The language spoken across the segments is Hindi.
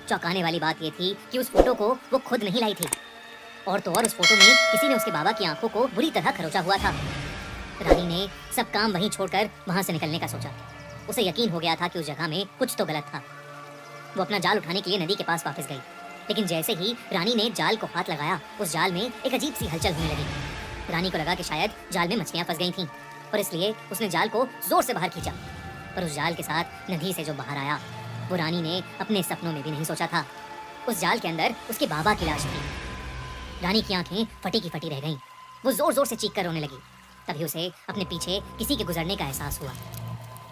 चौंकाने वाली बात ये थी कि उस फोटो को वो खुद नहीं लाई थी, और तो और उस फोटो में किसी ने उसके बाबा की आंखों को बुरी तरह खरोचा हुआ था। रानी ने सब काम वहीं छोड़कर वहां से निकलने का सोचा। उसे यकीन हो गया था कि उस जगह में कुछ तो गलत था। वो अपना जाल उठाने के लिए नदी के पास वापस गई, लेकिन जैसे ही रानी ने जाल को हाथ लगाया, उस जाल में एक अजीब सी हलचल होने लगी। रानी को लगा कि शायद जाल में मछलियां फंस गई थीं, और इसलिए उसने जाल को जोर से बाहर खींचा। पर उस जाल के साथ नदी से जो बाहर आया, वो रानी ने अपने सपनों में भी नहीं सोचा था। उस जाल के अंदर उसके बाबा की लाश थी। रानी की आंखें फटी की फटी रह गईं। वो जोर जोर से चीख कर रोने लगी। तभी उसे अपने पीछे किसी के गुजरने का एहसास हुआ।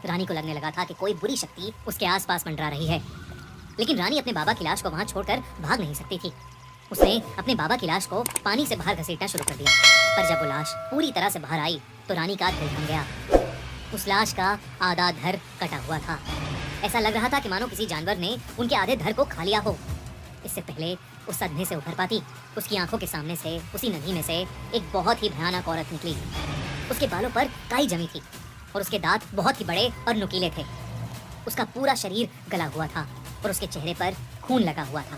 रानी को लगने लगा था कि कोई बुरी शक्ति उसके आसपास मंडरा रही है, लेकिन रानी अपने बाबा की लाश को वहां छोड़कर भाग नहीं सकती थी। उसने अपने बाबा की लाश को पानी से बाहर घसीटना शुरू कर दिया, पर जब वो लाश पूरी तरह से बाहर आई तो रानी का दिल थम गया। उस लाश का आधा धड़ कटा हुआ था। ऐसा लग रहा था कि मानो किसी जानवर ने उनके आधे धड़ को खा लिया हो। इससे पहले उस सदमे से उभर पाती, उसकी आंखों के सामने से उसी नदी में से एक बहुत ही भयानक औरत निकली। उसके बालों पर काई जमी थी और उसके दांत बहुत ही बड़े और नुकीले थे। उसका पूरा शरीर गला हुआ था और उसके चेहरे पर खून लगा हुआ था।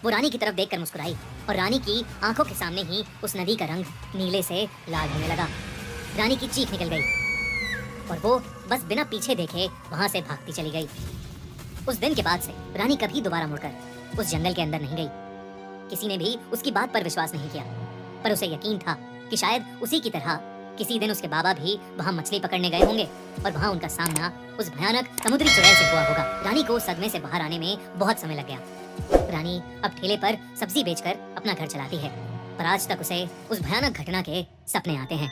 वो रानी की तरफ देखकर मुस्कुराई और रानी की आंखों के सामने ही उस नदी का रंग नीले से लाल होने लगा। रानी की चीख निकल गई और वो बस बिना पीछे देखे वहां से भागती चली गई। उस दिन के बाद से रानी कभी दोबारा मुड़कर उस जंगल के अंदर नहीं गई। किसी ने भी उसकी बात पर विश्वास नहीं किया, पर उसे यकीन था कि शायद उसी की तरह किसी दिन उसके बाबा भी वहां मछली पकड़ने गए होंगे और वहां उनका सामना उस भयानक समुद्री चुड़ैल से हुआ होगा। रानी को उस सदमे से बाहर आने में बहुत समय लग गया। रानी अब ठेले पर सब्जी बेचकर अपना घर चलाती है, पर आज तक उसे उस भयानक घटना के सपने आते हैं।